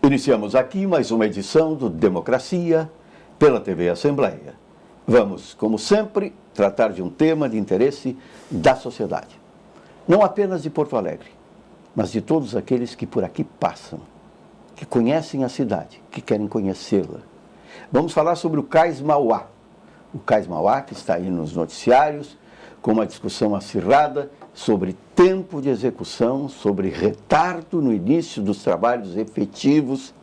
Iniciamos aqui mais uma edição do Democracia pela TV Assembleia. Vamos, como sempre, tratar de um tema de interesse da sociedade. Não apenas de Porto Alegre, mas de todos aqueles que por aqui passam, que conhecem a cidade, que querem conhecê-la. Vamos falar sobre o Cais Mauá. O Cais Mauá, que está aí nos noticiários, com uma discussão acirrada sobre tempo de execução, sobre retardo no início dos trabalhos efetivos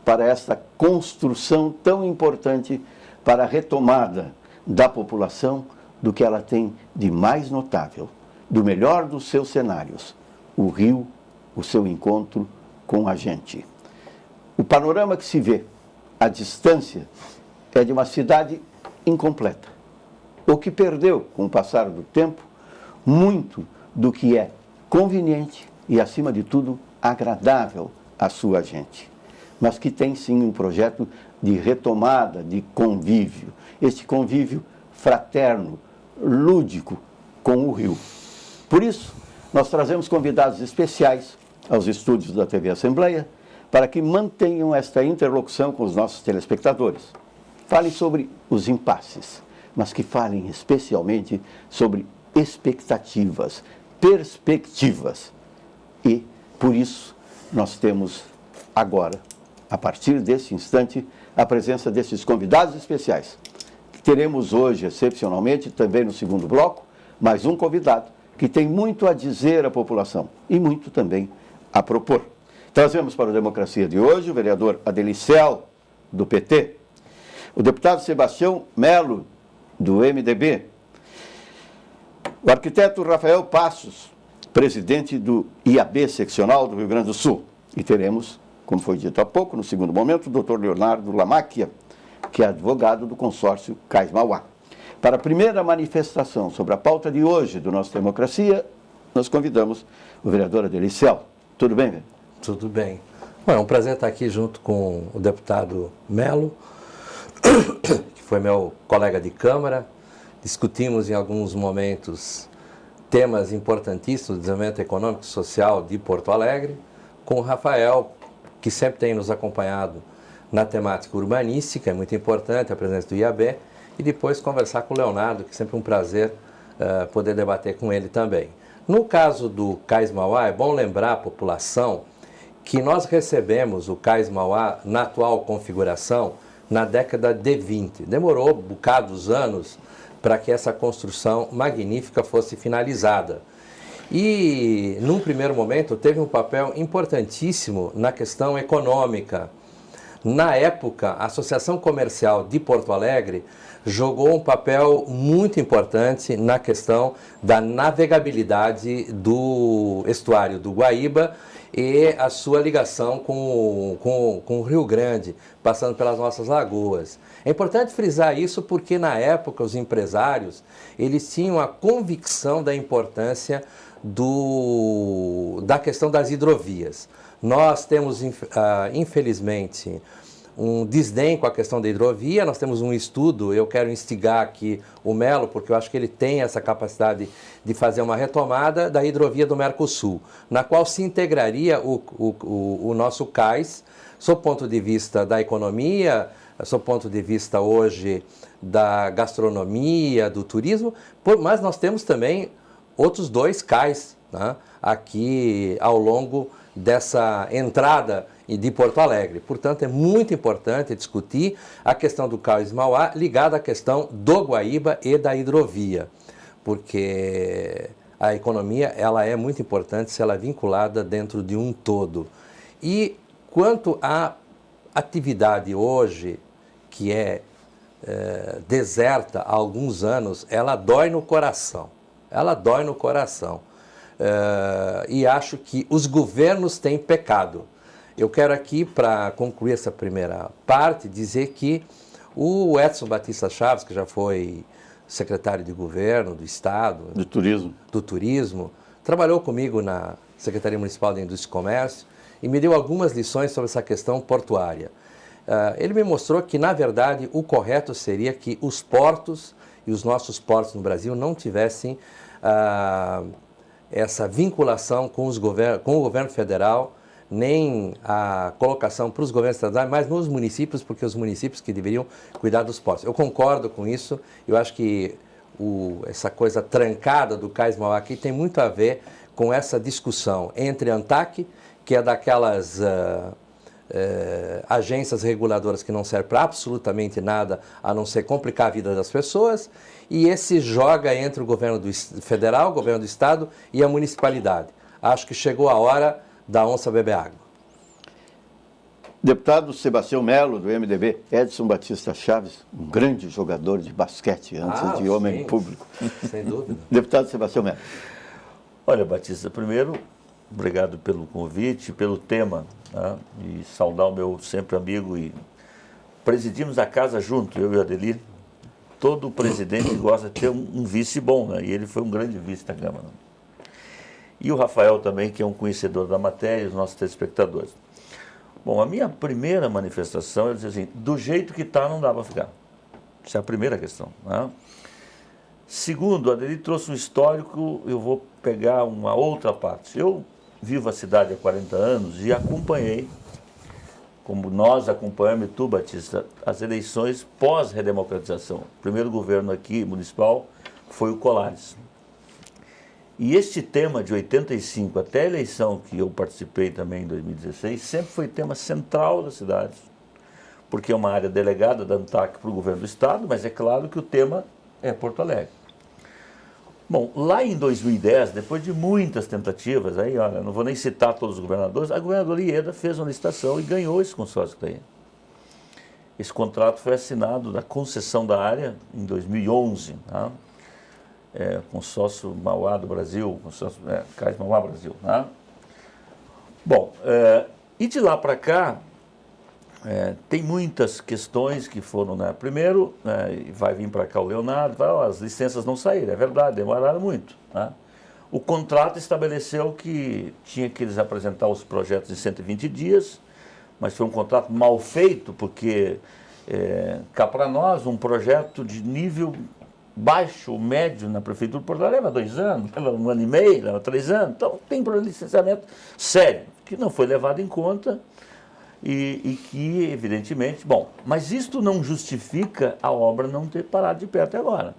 para esta construção tão importante para a retomada da população do que ela tem de mais notável, do melhor dos seus cenários, o rio, o seu encontro com a gente. O panorama que se vê à distância é de uma cidade incompleta, ou que perdeu, com o passar do tempo, muito do que é conveniente e, acima de tudo, agradável à sua gente, mas que tem sim um projeto de retomada, de convívio, este convívio fraterno, lúdico com o rio. Por isso, nós trazemos convidados especiais aos estúdios da TV Assembleia para que mantenham esta interlocução com os nossos telespectadores. Falem sobre os impasses, mas que falem especialmente sobre expectativas, perspectivas. E, por isso, nós temos agora, a partir desse instante, a presença desses convidados especiais. Teremos hoje, excepcionalmente, também no segundo bloco, mais um convidado que tem muito a dizer à população e muito também a propor. Trazemos para a Democracia de hoje o vereador Adelicel, do PT, o deputado Sebastião Melo, do MDB, o arquiteto Rafael Passos, presidente do IAB seccional do Rio Grande do Sul. E teremos, como foi dito há pouco, no segundo momento, o doutor Leonardo Lamáquia, que é advogado do consórcio Cais Mauá. Para a primeira manifestação sobre a pauta de hoje do nosso Democracia, nós convidamos o vereador Adelicel. Tudo bem, velho? Tudo bem. Bom, é um prazer estar aqui junto com o deputado Melo, que foi meu colega de Câmara. Discutimos em alguns momentos temas importantíssimos do desenvolvimento econômico e social de Porto Alegre, com o Rafael, que sempre tem nos acompanhado na temática urbanística, é muito importante a presença do IAB, e depois conversar com o Leonardo, que é sempre um prazer poder debater com ele também. No caso do Cais Mauá, é bom lembrar a população que nós recebemos o Cais Mauá na atual configuração na década de 20. Demorou bocados anos para que essa construção magnífica fosse finalizada. E, num primeiro momento, teve um papel importantíssimo na questão econômica. Na época, a Associação Comercial de Porto Alegre jogou um papel muito importante na questão da navegabilidade do estuário do Guaíba e a sua ligação com o Rio Grande, passando pelas nossas lagoas. É importante frisar isso porque, na época, os empresários eles tinham a convicção da importância da questão das hidrovias. Nós temos, infelizmente, um desdém com a questão da hidrovia. Nós temos um estudo, eu quero instigar aqui o Melo, porque eu acho que ele tem essa capacidade de fazer uma retomada da hidrovia do Mercosul, na qual se integraria o nosso cais, sob ponto de vista da economia, sob ponto de vista hoje da gastronomia, do turismo, mas nós temos também outros dois cais, né, aqui ao longo dessa entrada de Porto Alegre. Portanto, é muito importante discutir a questão do Cais Mauá ligada à questão do Guaíba e da hidrovia, porque a economia ela é muito importante se ela é vinculada dentro de um todo. E quanto à atividade hoje, que é deserta há alguns anos, ela dói no coração. Ela dói no coração. E acho que os governos têm pecado. Eu quero aqui, para concluir essa primeira parte, dizer que o Edson Batista Chaves, que já foi secretário de governo do Estado... Do Turismo, trabalhou comigo na Secretaria Municipal de Indústria e Comércio e me deu algumas lições sobre essa questão portuária. Ele me mostrou que, na verdade, o correto seria que os portos e os nossos portos no Brasil não tivessem essa vinculação com o governo federal nem a colocação para os governos estaduais, mas nos municípios, porque os municípios que deveriam cuidar dos portos. Eu concordo com isso, eu acho que essa coisa trancada do Cais Mauá aqui tem muito a ver com essa discussão entre a ANTAC, que é daquelas agências reguladoras que não servem para absolutamente nada, a não ser complicar a vida das pessoas, e esse joga entre o governo federal, o governo do estado e a municipalidade. Acho que chegou a hora da onça beber água. Deputado Sebastião Melo, do MDB, Edson Batista Chaves, um grande jogador de basquete antes de homem sim, público. Sem dúvida. Deputado Sebastião Melo. Olha, Batista, primeiro, obrigado pelo convite, pelo tema, né? E saudar o meu sempre amigo. E presidimos a casa junto, eu e o Adelir. Todo presidente gosta de ter um vice bom, né? E ele foi um grande vice da Câmara. E o Rafael também, que é um conhecedor da matéria, e os nossos telespectadores. Bom, a minha primeira manifestação é dizer assim, do jeito que está não dá para ficar. Essa é a primeira questão, né? Segundo, ele trouxe um histórico, eu vou pegar uma outra parte. Eu vivo a cidade há 40 anos e acompanhei, como nós acompanhamos, e tu, Batista, as eleições pós-redemocratização. O primeiro governo aqui, municipal, foi o Colares. E este tema de 85 até a eleição que eu participei também em 2016, sempre foi tema central da cidade, porque é uma área delegada da ANTAC para o governo do estado, mas é claro que o tema é Porto Alegre. Bom, lá em 2010, depois de muitas tentativas, aí, olha, não vou nem citar todos os governadores, a governadora Ieda fez uma licitação e ganhou esse consórcio que está aí. Esse contrato foi assinado da concessão da área em 2011, tá? Consórcio Mauá do Brasil, consórcio Cais Mauá Brasil, tá? Bom, e de lá para cá, tem muitas questões que foram, né? Primeiro, vai vir para cá o Leonardo, as licenças não saíram, é verdade, demoraram muito, né? O contrato estabeleceu que tinha que eles apresentar os projetos em 120 dias, mas foi um contrato mal feito, porque cá para nós, um projeto de nível baixo, médio na Prefeitura de Porto Alegre leva 2 anos, leva 1 ano e meio, leva 3 anos, então tem problema de licenciamento sério, que não foi levado em conta. E que, evidentemente, bom, mas isto não justifica a obra não ter parado de pé até agora.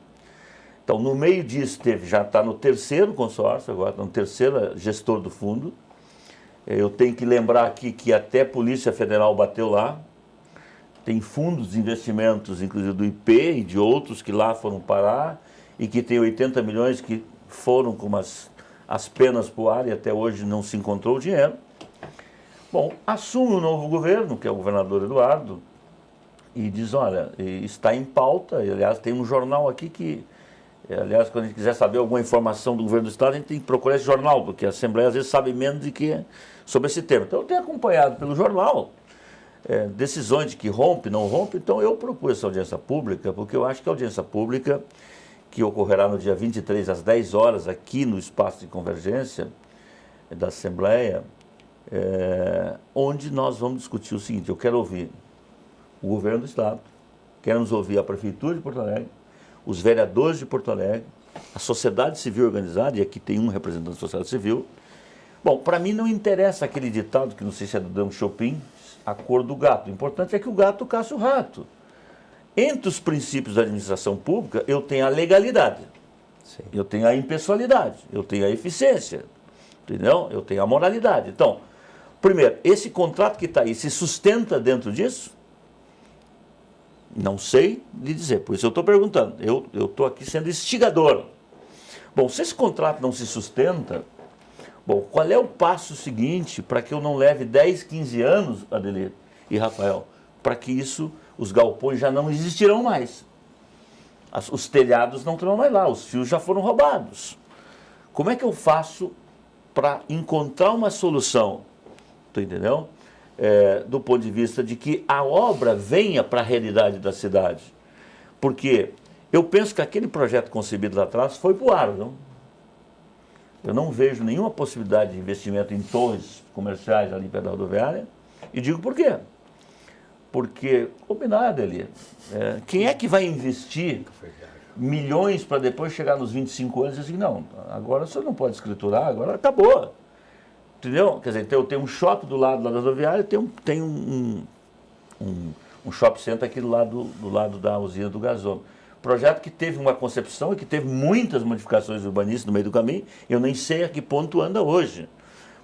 Então, no meio disso, já está no terceiro consórcio, agora está no terceiro gestor do fundo. Eu tenho que lembrar aqui que até a Polícia Federal bateu lá. Tem fundos de investimentos, inclusive do IP e de outros que lá foram parar, e que tem 80 milhões que foram com as penas para o ar e até hoje não se encontrou o dinheiro. Bom, assume o novo governo, que é o governador Eduardo, e diz, olha, está em pauta, e, aliás, tem um jornal aqui que, aliás, quando a gente quiser saber alguma informação do governo do estado, a gente tem que procurar esse jornal, porque a Assembleia às vezes sabe menos de que sobre esse tema. Então, eu tenho acompanhado pelo jornal decisões de que rompe, não rompe, então eu propus essa audiência pública, porque eu acho que a audiência pública, que ocorrerá no dia 23, às 10 horas, aqui no espaço de convergência da Assembleia, onde nós vamos discutir o seguinte, eu quero ouvir o governo do estado, queremos ouvir a Prefeitura de Porto Alegre, os vereadores de Porto Alegre, a sociedade civil organizada, e aqui tem um representante da sociedade civil. Bom, para mim não interessa aquele ditado, que não sei se é do Dom Chopin, a cor do gato, o importante é que o gato caça o rato. Entre os princípios da administração pública, eu tenho a legalidade, sim, eu tenho a impessoalidade, eu tenho a eficiência, entendeu? Eu tenho a moralidade. Então, primeiro, esse contrato que está aí se sustenta dentro disso? Não sei lhe dizer, por isso eu estou perguntando. Eu estou aqui sendo instigador. Bom, se esse contrato não se sustenta, bom, qual é o passo seguinte para que eu não leve 10, 15 anos, Adelir e Rafael, para que os galpões já não existirão mais? Os telhados não estão mais lá, os fios já foram roubados. Como é que eu faço para encontrar uma solução, tu entendeu? Do ponto de vista de que a obra venha para a realidade da cidade. Porque eu penso que aquele projeto concebido lá atrás foi para o ar, não? Eu não vejo nenhuma possibilidade de investimento em torres comerciais ali perto da rodoviária, e digo por quê? Porque, combinado ali, quem é que vai investir milhões para depois chegar nos 25 anos e dizer assim, não, agora você não pode escriturar, agora acabou. Entendeu? Quer dizer, tem um shopping do lado da rodoviária, tem um shopping center aqui do lado da usina do gasômetro. Projeto que teve uma concepção e que teve muitas modificações urbanísticas no meio do caminho, eu nem sei a que ponto anda hoje.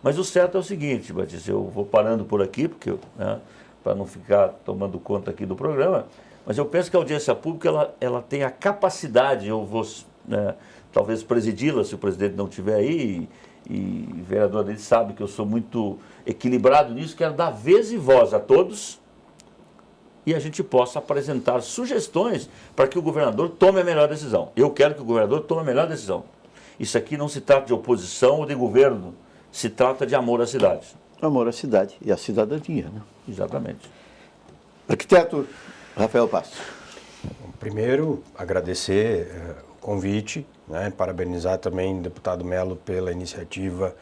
Mas o certo é o seguinte, Batista, eu vou parando por aqui, porque, né, para não ficar tomando conta aqui do programa, mas eu penso que a audiência pública ela tem a capacidade, eu vou, né, talvez presidi-la se o presidente não estiver aí, e o vereador ele sabe que eu sou muito equilibrado nisso, quero dar vez e voz a todos e a gente possa apresentar sugestões para que o governador tome a melhor decisão. Eu quero que o governador tome a melhor decisão. Isso aqui não se trata de oposição ou de governo, se trata de amor à cidade. Amor à cidade e à cidadania, né? Exatamente. Arquiteto Rafael Passos. Primeiro, agradecer o convite, né, parabenizar também o deputado Melo pela iniciativa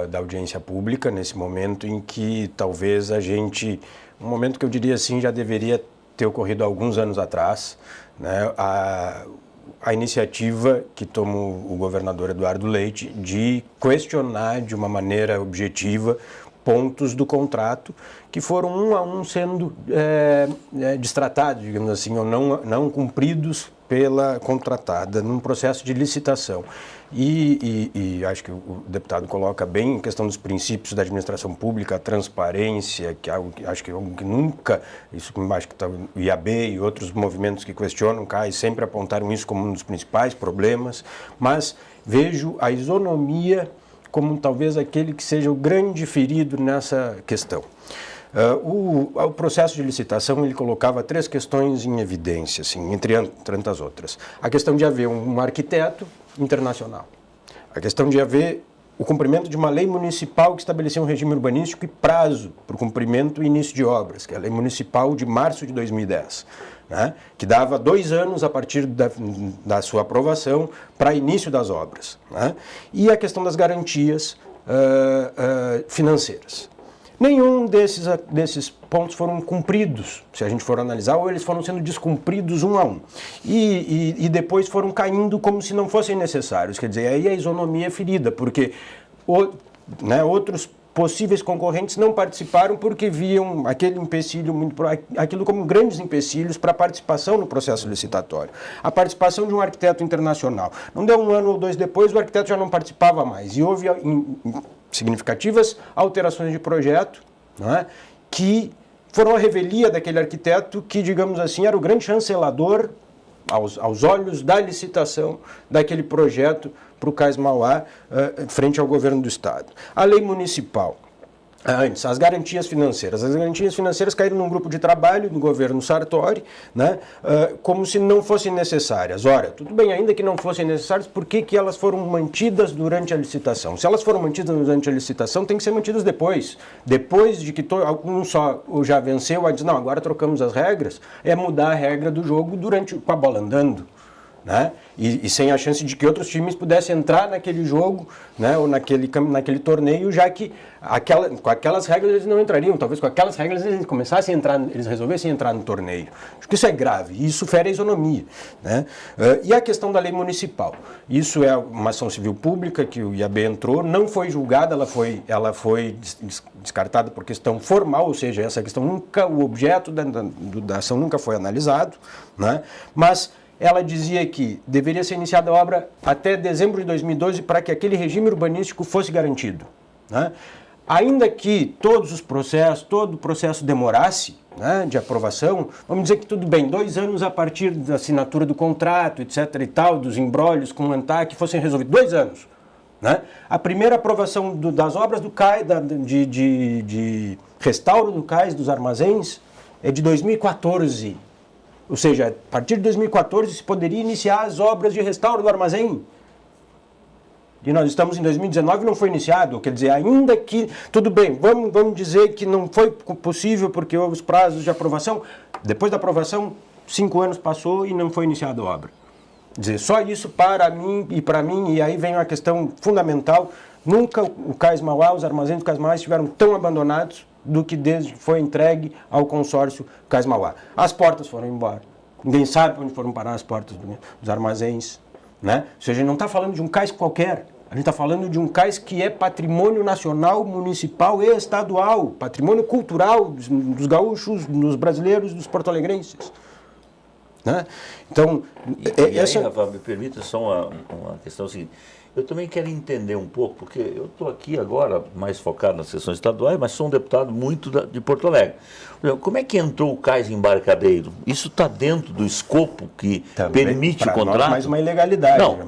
da audiência pública, nesse momento em que talvez um momento que eu diria assim, já deveria ter ocorrido há alguns anos atrás, né, a iniciativa que tomou o governador Eduardo Leite de questionar de uma maneira objetiva pontos do contrato que foram um a um sendo destratados, digamos assim, ou não cumpridos pela contratada num processo de licitação. E acho que o deputado coloca bem a questão dos princípios da administração pública, a transparência, que é algo que acho que nunca, isso acho que o IAB e outros movimentos que questionam, CAI, sempre apontaram isso como um dos principais problemas, mas vejo a isonomia como talvez aquele que seja o grande ferido nessa questão. O processo de licitação ele colocava 3 questões em evidência, assim, entre tantas outras. A questão de haver um arquiteto internacional, a questão de haver o cumprimento de uma lei municipal que estabelecia um regime urbanístico e prazo para o cumprimento e início de obras, que é a lei municipal de março de 2010, né, que dava 2 anos a partir da sua aprovação para início das obras, né, e a questão das garantias financeiras. Nenhum desses pontos foram cumpridos, se a gente for analisar, ou eles foram sendo descumpridos um a um. E depois foram caindo como se não fossem necessários. Quer dizer, aí a isonomia é ferida, porque outros possíveis concorrentes não participaram porque viam aquele empecilho, aquilo como grandes empecilhos para a participação no processo licitatório. A participação de um arquiteto internacional. Não deu 1 ano ou 2 depois, o arquiteto já não participava mais. E houve significativas alterações de projeto, né, que foram a revelia daquele arquiteto que, digamos assim, era o grande chancelador, aos olhos da licitação daquele projeto para o Cais Mauá, frente ao governo do Estado. A lei municipal. Antes, as garantias financeiras. As garantias financeiras caíram num grupo de trabalho do governo Sartori, né, como se não fossem necessárias. Ora, tudo bem, ainda que não fossem necessárias, por que elas foram mantidas durante a licitação? Se elas foram mantidas durante a licitação, tem que ser mantidas depois. Depois de que um só já venceu, a dizer, não, agora trocamos as regras, é mudar a regra do jogo com a bola andando. Né? E sem a chance de que outros times pudessem entrar naquele jogo, né, ou naquele torneio, já que com aquelas regras eles não entrariam. Talvez com aquelas regras eles começassem a entrar, eles resolvessem entrar no torneio. Acho que isso é grave, e isso fere a isonomia. Né? E a questão da lei municipal. Isso é uma ação civil pública que o IAB entrou, não foi julgada, ela foi descartada por questão formal, ou seja, essa questão o objeto da ação nunca foi analisado, né? Mas ela dizia que deveria ser iniciada a obra até dezembro de 2012 para que aquele regime urbanístico fosse garantido. Né? Ainda que todo o processo demorasse, né, de aprovação, vamos dizer que tudo bem, 2 anos a partir da assinatura do contrato, etc. e tal, dos embrólios com o ANTAC, fossem resolvidos. 2 anos. Né? A primeira aprovação das obras do CAI, de restauro do cais dos armazéns, é de 2014. Ou seja, a partir de 2014 se poderia iniciar as obras de restauro do armazém. E nós estamos em 2019 e não foi iniciado. Quer dizer, ainda que, tudo bem, vamos dizer que não foi possível porque houve os prazos de aprovação. Depois da aprovação, 5 anos passou e não foi iniciada a obra. Quer dizer, só isso para mim, e aí vem uma questão fundamental, nunca o Cais Mauá, os armazéns do Cais Mauá estiveram tão abandonados do que desde que foi entregue ao consórcio Cais Mauá. As portas foram embora. Ninguém sabe onde foram parar as portas dos armazéns. Né? Ou seja, não está falando de um cais qualquer. A gente está falando de um cais que é patrimônio nacional, municipal e estadual, patrimônio cultural dos gaúchos, dos brasileiros, dos porto-alegrenses. Né? Então, aí, Rafa, me permita só uma questão seguinte. Eu também quero entender um pouco, porque eu estou aqui agora mais focado nas questões estaduais, mas sou um deputado muito de Porto Alegre. Como é que entrou o cais embarcadeiro? Isso está dentro do escopo que também permite o contrato? Nós, mais uma ilegalidade. Não,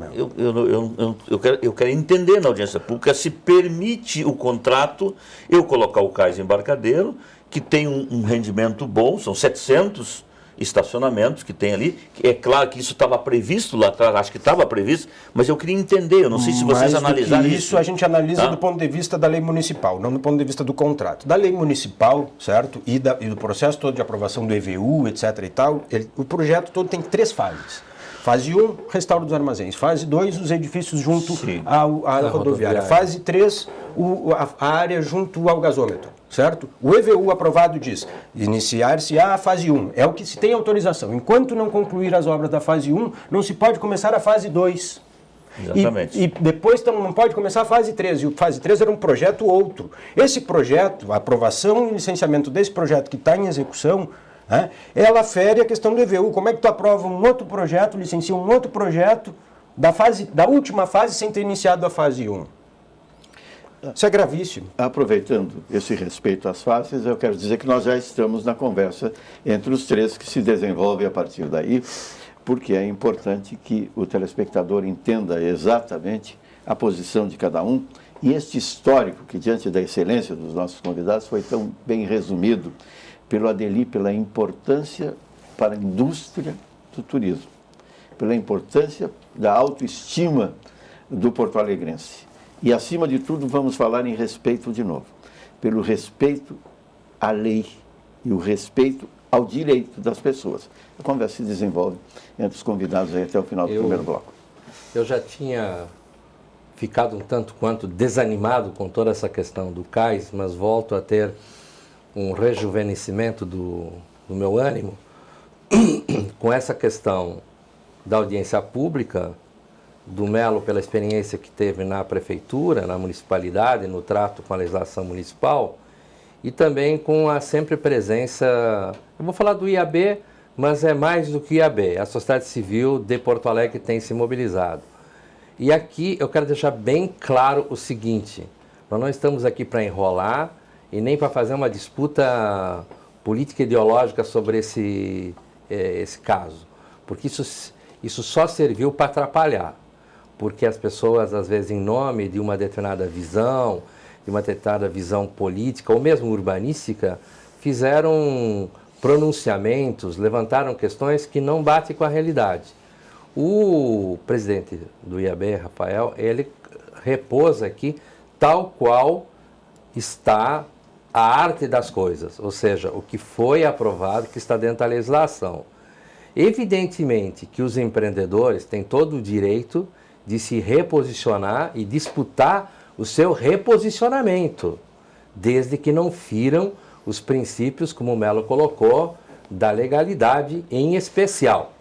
eu quero entender na audiência pública se permite o contrato eu colocar o cais embarcadeiro, que tem um rendimento bom, são 700 estacionamentos que tem ali. É claro que isso estava previsto lá atrás, acho que estava previsto, mas eu queria entender, eu não sei se vocês analisaram isso. Isso a gente analisa do ponto de vista da lei municipal, não do ponto de vista do contrato. Da lei municipal, certo? E do processo todo de aprovação do EVU, etc. e tal, o projeto todo tem 3 fases. Fase 1, restauro dos armazéns. Fase 2, os edifícios junto à rodoviária. Fase 3, a área junto ao gasômetro. Certo? O EVU aprovado diz, iniciar-se a fase 1, é o que se tem autorização. Enquanto não concluir as obras da fase 1, não se pode começar a fase 2. Exatamente. E depois não pode começar a fase 3, e a fase 3 era um projeto outro. Esse projeto, a aprovação e licenciamento desse projeto que está em execução, ela fere a questão do EVU. Como é que tu aprova um outro projeto, licencia um outro projeto da última fase sem ter iniciado a fase 1? Isso é gravíssimo. Aproveitando esse respeito às fases, eu quero dizer que nós já estamos na conversa entre os 3 que se desenvolve a partir daí, porque é importante que o telespectador entenda exatamente a posição de cada um e este histórico que, diante da excelência dos nossos convidados, foi tão bem resumido pelo Adelir, pela importância para a indústria do turismo, pela importância da autoestima do porto-alegrense. E, acima de tudo, vamos falar em respeito de novo, pelo respeito à lei e o respeito ao direito das pessoas. A conversa se desenvolve entre os convidados aí até o final do primeiro bloco. Eu já tinha ficado um tanto quanto desanimado com toda essa questão do cais, mas volto a ter um rejuvenescimento do meu ânimo com essa questão da audiência pública, do Melo pela experiência que teve na prefeitura, na municipalidade, no trato com a legislação municipal, e também com a sempre presença, eu vou falar do IAB, mas é mais do que IAB, a sociedade civil de Porto Alegre tem se mobilizado. E aqui eu quero deixar bem claro o seguinte, nós não estamos aqui para enrolar e nem para fazer uma disputa política ideológica sobre esse caso, porque isso só serviu para atrapalhar. Porque as pessoas, às vezes, em nome de uma determinada visão, política ou mesmo urbanística, fizeram pronunciamentos, levantaram questões que não batem com a realidade. O presidente do IAB, Rafael, ele repôs aqui tal qual está a arte das coisas, ou seja, o que foi aprovado, que está dentro da legislação. Evidentemente que os empreendedores têm todo o direito de se reposicionar e disputar o seu reposicionamento, desde que não firam os princípios, como o Melo colocou, da legalidade em especial.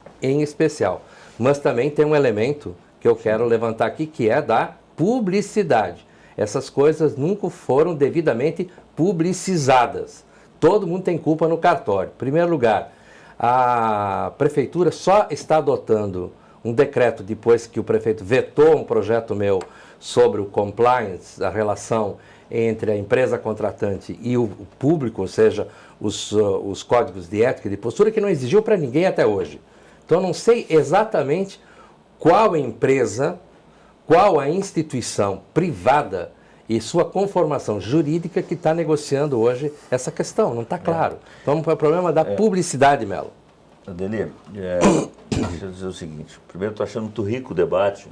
Mas também tem um elemento que eu quero levantar aqui, que é da publicidade. Essas coisas nunca foram devidamente publicizadas. Todo mundo tem culpa no cartório. Em primeiro lugar, a prefeitura só está adotando um decreto depois que o prefeito vetou um projeto meu sobre o compliance, a relação entre a empresa contratante e o público, ou seja, os códigos de ética e de postura, que não exigiu para ninguém até hoje. Então, eu não sei exatamente qual empresa, qual a instituição privada e sua conformação jurídica que está negociando hoje essa questão, não está claro. Então, é o problema da publicidade, Melo. Adelir, deixa eu dizer o seguinte, primeiro estou achando muito rico o debate,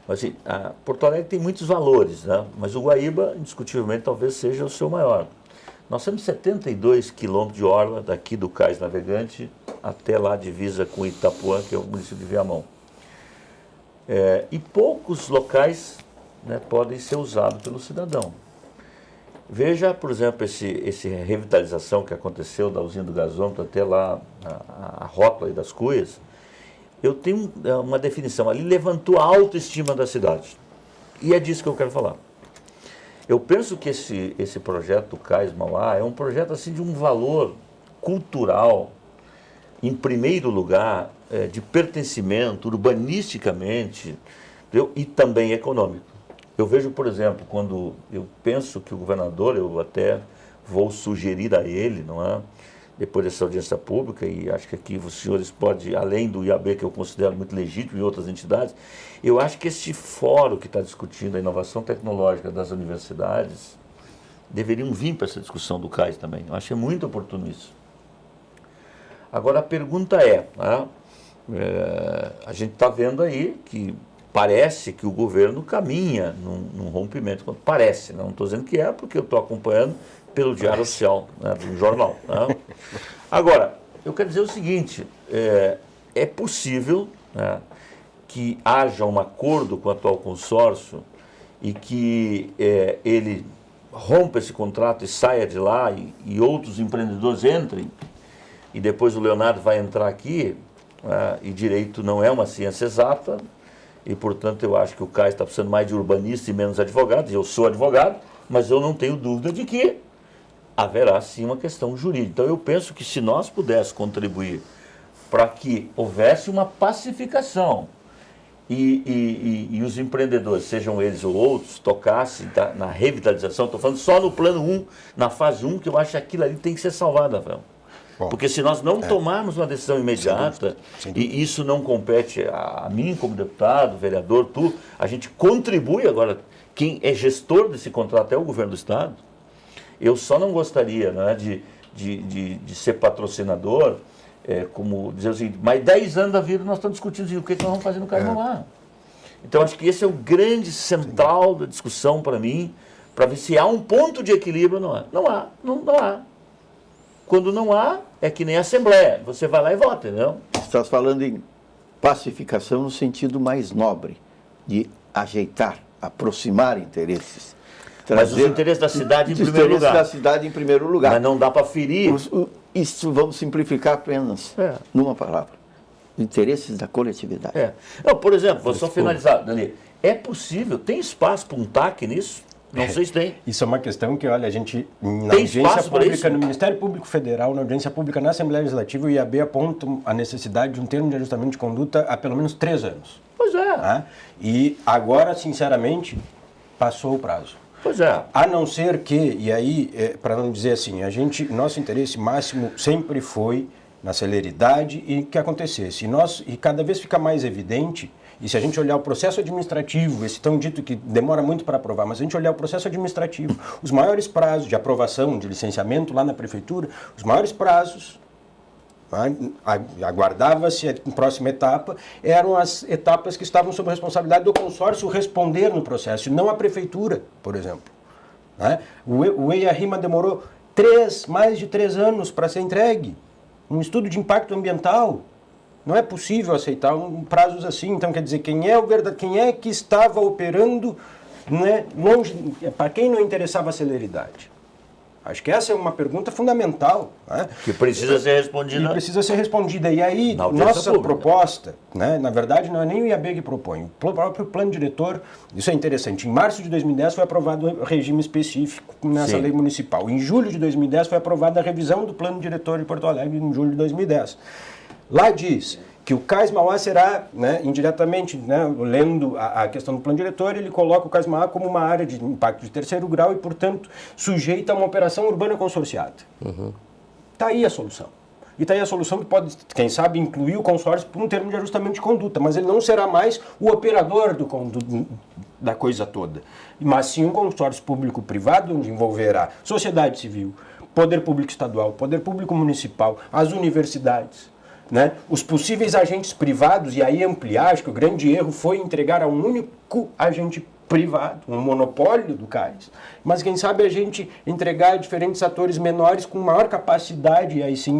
mas assim, Porto Alegre tem muitos valores, né? Mas o Guaíba, indiscutivelmente, talvez seja o seu maior. Nós temos 72 quilômetros de orla daqui do Cais Navegante até lá a divisa com Itapuã, que é o município de Viamão. E poucos locais, né, podem ser usados pelo cidadão. Veja, por exemplo, essa revitalização que aconteceu da usina do gasômetro até lá a rótula das Cuias. Eu tenho uma definição, ali levantou a autoestima da cidade. E é disso que eu quero falar. Eu penso que esse projeto do Cais Mauá é um projeto assim, de um valor cultural, em primeiro lugar, de pertencimento, urbanisticamente, entendeu? E também econômico. Eu vejo, por exemplo, quando eu penso que o governador, eu até vou sugerir a ele, não é? Depois dessa audiência pública, e acho que aqui os senhores podem, além do IAB, que eu considero muito legítimo, e outras entidades, eu acho que este fórum que está discutindo a inovação tecnológica das universidades deveriam vir para essa discussão do CAIS também. Eu acho que é muito oportuno isso. Agora a pergunta a gente está vendo aí que parece que o governo caminha num rompimento. Parece, não estou dizendo que é, porque eu estou acompanhando pelo Diário Oficial, né, do jornal. Né? Agora, eu quero dizer o seguinte, é possível, né, que haja um acordo com o atual consórcio e que ele rompa esse contrato e saia de lá e outros empreendedores entrem, e depois o Leonardo vai entrar aqui, e direito não é uma ciência exata, e portanto eu acho que o CAIS está precisando mais de urbanista e menos advogados, eu sou advogado, mas eu não tenho dúvida de que haverá sim uma questão jurídica. Então eu penso que se nós pudéssemos contribuir para que houvesse uma pacificação e os empreendedores, sejam eles ou outros, tocassem na revitalização, estou falando só no plano 1, na fase 1, que eu acho que aquilo ali tem que ser salvado, Rafael. Porque se nós não tomarmos uma decisão imediata, sem dúvida. E isso não compete a mim como deputado, vereador, a gente contribui agora, quem é gestor desse contrato é o governo do Estado. Eu só não gostaria, né, de ser patrocinador, como dizer o seguinte, mas 10 anos da vida nós estamos discutindo o que nós vamos fazer no Cais Mauá. Então acho que esse é o grande central da discussão para mim, para ver se há um ponto de equilíbrio ou não há. Não há. Quando não há, é que nem a Assembleia, você vai lá e vota, entendeu? Estás falando em pacificação no sentido mais nobre, de ajeitar, aproximar interesses. Mas os interesses da cidade em primeiro lugar. Os interesses da cidade em primeiro lugar. Mas não dá para ferir. Isso vamos simplificar apenas numa palavra. Interesses da coletividade. Não, por exemplo, vou só finalizar, Dani. É possível, tem espaço para um TAC nisso? Não sei se tem. Isso é uma questão que, olha, a gente, na audiência pública, no Ministério Público Federal, na audiência pública na Assembleia Legislativa, o IAB aponta a necessidade de um termo de ajustamento de conduta há pelo menos 3 anos. Pois é. Né? E agora, sinceramente, passou o prazo. Pois é. A não ser que, e aí, para não dizer assim, nosso interesse máximo sempre foi na celeridade e que acontecesse. E cada vez fica mais evidente. E se a gente olhar o processo administrativo, esse tão dito que demora muito para aprovar, mas a gente olhar o processo administrativo, os maiores prazos de aprovação, de licenciamento lá na prefeitura, os maiores prazos, aguardava-se a próxima etapa, eram as etapas que estavam sob a responsabilidade do consórcio responder no processo, não a prefeitura, por exemplo. O EIA-RIMA demorou mais de 3 anos para ser entregue. Um estudo de impacto ambiental. Não é possível aceitar prazos assim. Então, quer dizer, quem é que estava operando, né, longe, para quem não interessava a celeridade? Acho que essa é uma pergunta fundamental. Né? Que precisa ser respondida. E precisa ser respondida. E aí, nossa proposta, né, na verdade, não é nem o IAB que propõe, o próprio plano diretor, isso é interessante. Em março de 2010 foi aprovado um regime específico nessa lei municipal. Em julho de 2010 foi aprovada a revisão do plano diretor de Porto Alegre, em julho de 2010. Lá diz que o Cais Mauá será, né, indiretamente, né, lendo a questão do plano diretor, ele coloca o Cais Mauá como uma área de impacto de 3º grau e, portanto, sujeita a uma operação urbana consorciada. Está aí a solução. E está aí a solução que pode, quem sabe, incluir o consórcio por um termo de ajustamento de conduta, mas ele não será mais o operador da coisa toda, mas sim um consórcio público-privado, onde envolverá sociedade civil, poder público estadual, poder público municipal, as universidades, né? Os possíveis agentes privados, e aí ampliar, acho que o grande erro foi entregar a um único agente privado, um monopólio do CAIS, mas quem sabe a gente entregar a diferentes atores menores com maior capacidade, e aí sim,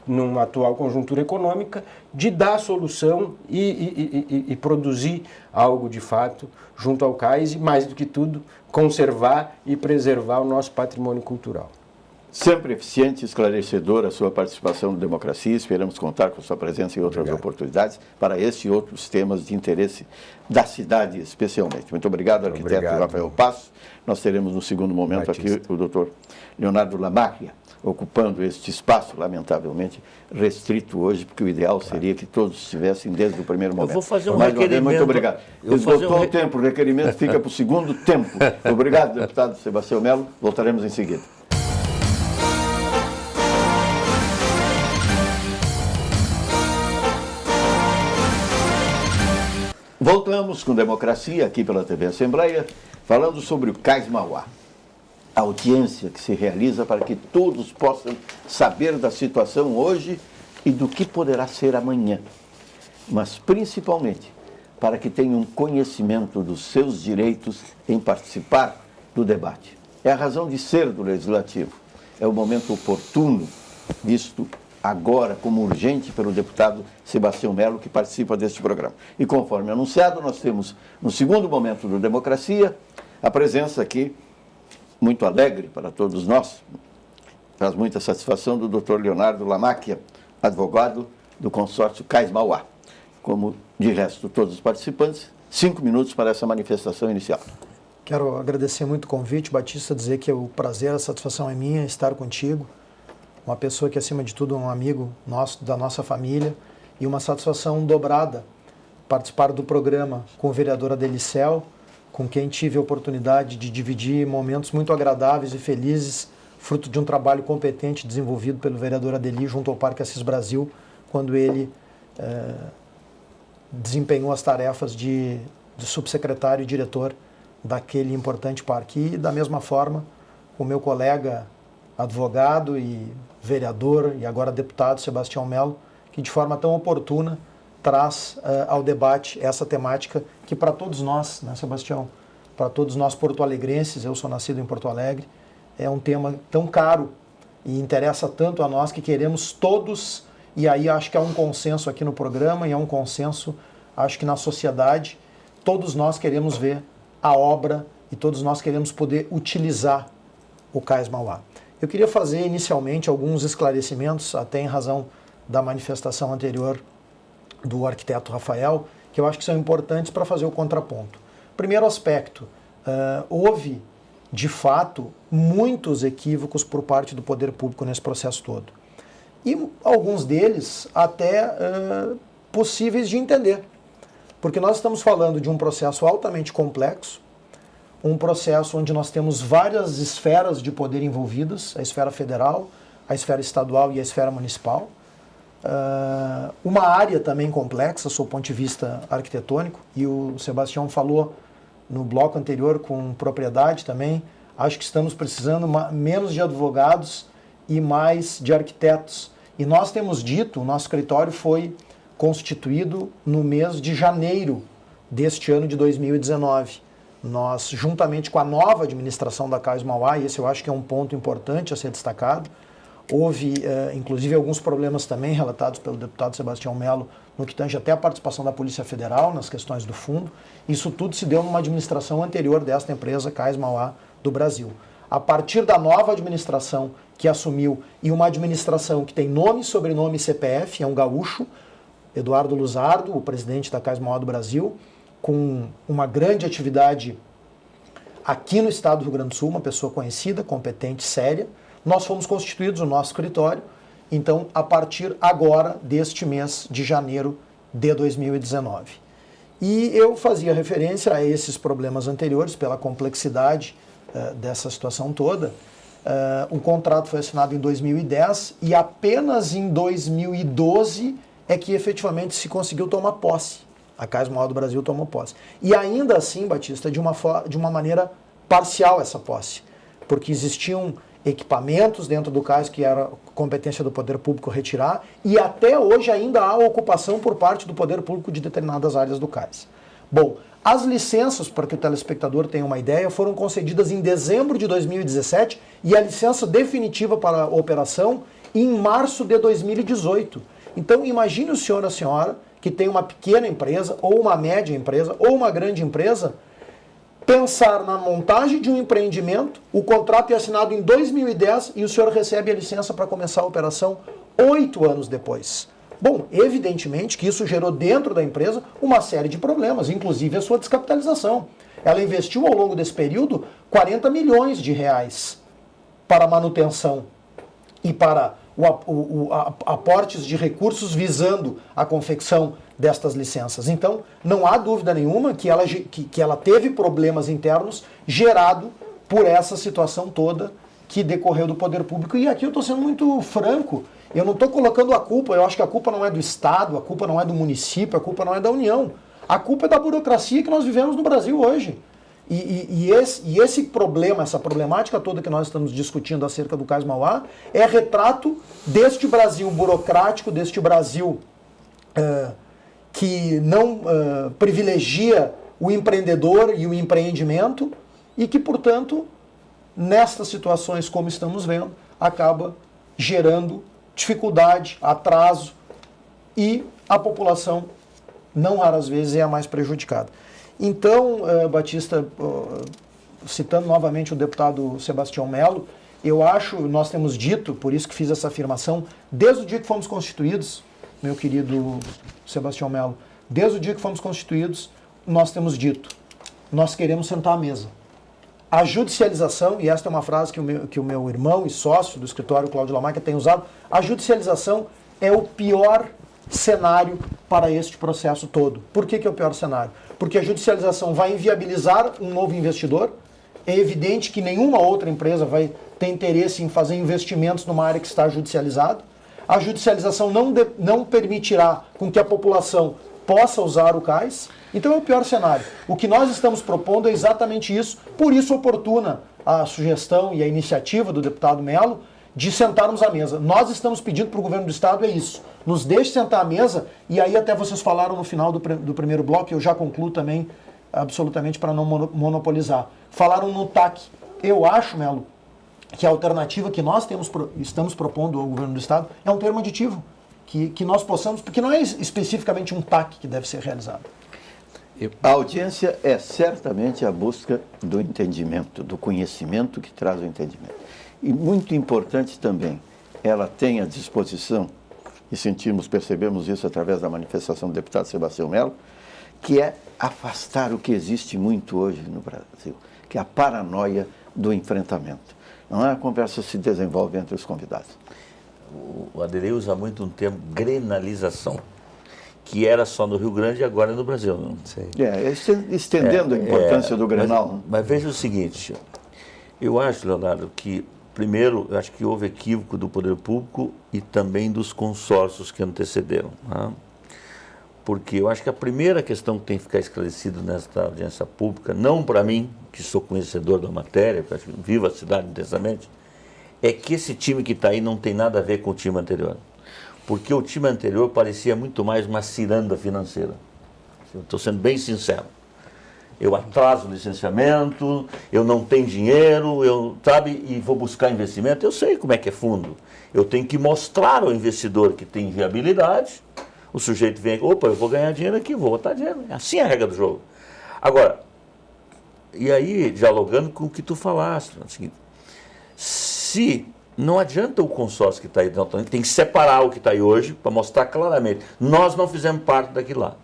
numa atual conjuntura econômica, de dar solução e produzir algo de fato junto ao CAIS e, mais do que tudo, conservar e preservar o nosso patrimônio cultural. Sempre eficiente e esclarecedora a sua participação no Democracia. Esperamos contar com sua presença em outras oportunidades para este e outros temas de interesse da cidade, especialmente. Muito obrigado, arquiteto Rafael Passo. Nós teremos no segundo momento Batista. Aqui o doutor Leonardo Lamacchia, ocupando este espaço, lamentavelmente, restrito hoje, porque o ideal seria que todos estivessem desde o primeiro momento. Eu vou fazer um Mais requerimento. Uma vez, muito obrigado. Esgotou o tempo, o requerimento fica para o segundo tempo. Obrigado, deputado Sebastião Melo. Voltaremos em seguida. Voltamos com Democracia aqui pela TV Assembleia, falando sobre o Cais Mauá. A audiência que se realiza para que todos possam saber da situação hoje e do que poderá ser amanhã. Mas principalmente para que tenham conhecimento dos seus direitos em participar do debate. É a razão de ser do Legislativo. É o momento oportuno, visto agora como urgente pelo deputado Sebastião Melo, que participa deste programa. E conforme anunciado, nós temos, no segundo momento do Democracia, a presença aqui, muito alegre para todos nós, traz muita satisfação, do Dr. Leonardo Lamacchia, advogado do consórcio Cais Mauá. Como de resto todos os participantes, 5 minutos para essa manifestação inicial. Quero agradecer muito o convite, Batista, dizer que o prazer, a satisfação é minha estar contigo. Uma pessoa que, acima de tudo, é um amigo nosso, da nossa família, e uma satisfação dobrada participar do programa com o vereador Adelicel, com quem tive a oportunidade de dividir momentos muito agradáveis e felizes, fruto de um trabalho competente desenvolvido pelo vereador Adeli junto ao Parque Assis Brasil, quando ele desempenhou as tarefas de subsecretário e diretor daquele importante parque. E, da mesma forma, o meu colega advogado e vereador e agora deputado Sebastião Melo, que de forma tão oportuna traz ao debate essa temática que para todos nós, né, Sebastião, para todos nós porto-alegrenses, eu sou nascido em Porto Alegre, é um tema tão caro e interessa tanto a nós que queremos todos, e aí acho que há um consenso aqui no programa e há um consenso, acho que na sociedade, todos nós queremos ver a obra e todos nós queremos poder utilizar o Cais Mauá. Eu queria fazer inicialmente alguns esclarecimentos, até em razão da manifestação anterior do arquiteto Rafael, que eu acho que são importantes para fazer o contraponto. Primeiro aspecto, houve, de fato, muitos equívocos por parte do poder público nesse processo todo. E alguns deles até possíveis de entender, porque nós estamos falando de um processo altamente complexo, um processo onde nós temos várias esferas de poder envolvidas, a esfera federal, a esfera estadual e a esfera municipal. Uma área também complexa, sob o ponto de vista arquitetônico, e o Sebastião falou no bloco anterior com propriedade também. Acho que estamos precisando menos de advogados e mais de arquitetos. E nós temos dito, o nosso escritório foi constituído no mês de janeiro deste ano de 2019. Nós, juntamente com a nova administração da Cais Mauá, e esse eu acho que é um ponto importante a ser destacado, houve, inclusive, alguns problemas também relatados pelo deputado Sebastião Melo, no que tange até a participação da Polícia Federal nas questões do fundo. Isso tudo se deu numa administração anterior desta empresa, Cais Mauá, do Brasil. A partir da nova administração que assumiu, e uma administração que tem nome, sobrenome e CPF, é um gaúcho, Eduardo Luzardo, o presidente da Cais Mauá do Brasil, com uma grande atividade aqui no estado do Rio Grande do Sul, uma pessoa conhecida, competente, séria. Nós fomos constituídos o nosso escritório, então, a partir agora deste mês de janeiro de 2019. E eu fazia referência a esses problemas anteriores, pela complexidade dessa situação toda. O contrato foi assinado em 2010 e apenas em 2012 é que efetivamente se conseguiu tomar posse. A Cais Mauá do Brasil tomou posse. E ainda assim, Batista, de uma maneira parcial essa posse, porque existiam equipamentos dentro do cais que era competência do poder público retirar, e até hoje ainda há ocupação por parte do poder público de determinadas áreas do cais. Bom, as licenças, para que o telespectador tenha uma ideia, foram concedidas em dezembro de 2017 e a licença definitiva para a operação em março de 2018. Então, imagine o senhor, a senhora, que tem uma pequena empresa, ou uma média empresa, ou uma grande empresa, pensar na montagem de um empreendimento, o contrato é assinado em 2010 e o senhor recebe a licença para começar a operação 8 anos depois. Bom, evidentemente que isso gerou dentro da empresa uma série de problemas, inclusive a sua descapitalização. Ela investiu ao longo desse período 40 milhões de reais para manutenção e para aportes de recursos visando a confecção destas licenças. Então, não há dúvida nenhuma que ela teve problemas internos gerado por essa situação toda que decorreu do poder público. E aqui eu estou sendo muito franco, eu não estou colocando a culpa, eu acho que a culpa não é do Estado, a culpa não é do município, a culpa não é da União. A culpa é da burocracia que nós vivemos no Brasil hoje. E esse problema, essa problemática toda que nós estamos discutindo acerca do Cais Mauá, é retrato deste Brasil burocrático, deste Brasil que não privilegia o empreendedor e o empreendimento e que, portanto, nestas situações como estamos vendo, acaba gerando dificuldade, atraso e a população, não raras vezes, é a mais prejudicada. Então, Batista, citando novamente o deputado Sebastião Melo, eu acho, nós temos dito, por isso que fiz essa afirmação, desde o dia que fomos constituídos, meu querido Sebastião Melo, desde o dia que fomos constituídos, nós temos dito, nós queremos sentar à mesa. A judicialização, e esta é uma frase que o meu irmão e sócio do escritório, Cláudio Lamarca, tem usado, a judicialização é o pior cenário para este processo todo. Por que é o pior cenário? Porque a judicialização vai inviabilizar um novo investidor. É evidente que nenhuma outra empresa vai ter interesse em fazer investimentos numa área que está judicializada. A judicialização não permitirá com que a população possa usar o cais. Então é o pior cenário. O que nós estamos propondo é exatamente isso. Por isso oportuna a sugestão e a iniciativa do deputado Melo de sentarmos à mesa. Nós estamos pedindo para o governo do Estado é isso. Nos deixe sentar à mesa, e aí até vocês falaram no final do primeiro bloco, eu já concluo também, absolutamente para não monopolizar. Falaram no TAC. Eu acho, Melo, que a alternativa que nós estamos propondo ao governo do Estado é um termo aditivo, que nós possamos, porque não é especificamente um TAC que deve ser realizado. A audiência é certamente a busca do entendimento, do conhecimento que traz o entendimento. E muito importante também, ela tem à disposição, e percebemos isso através da manifestação do deputado Sebastião Melo, que é afastar o que existe muito hoje no Brasil, que é a paranoia do enfrentamento. Não é a conversa que se desenvolve entre os convidados. O Adelei usa muito um termo, grenalização, que era só no Rio Grande e agora é no Brasil. Não? Sim. Estendendo a importância do Grenal. Mas veja o seguinte, eu acho, Leonardo, que primeiro, eu acho que houve equívoco do poder público e também dos consórcios que antecederam. Né? Porque eu acho que a primeira questão que tem que ficar esclarecida nesta audiência pública, não para mim, que sou conhecedor da matéria, que vivo a cidade intensamente, é que esse time que está aí não tem nada a ver com o time anterior. Porque o time anterior parecia muito mais uma ciranda financeira. Estou sendo bem sincero. Eu atraso o licenciamento, eu não tenho dinheiro, e vou buscar investimento. Eu sei como é que é fundo. Eu tenho que mostrar ao investidor que tem viabilidade. O sujeito vem, opa, eu vou ganhar dinheiro aqui, vou botar dinheiro. Assim é a regra do jogo. Agora, e aí, dialogando com o que tu falaste, é o seguinte, se não adianta o consórcio que está aí, tem que separar o que está aí hoje para mostrar claramente. Nós não fizemos parte daquilo lá.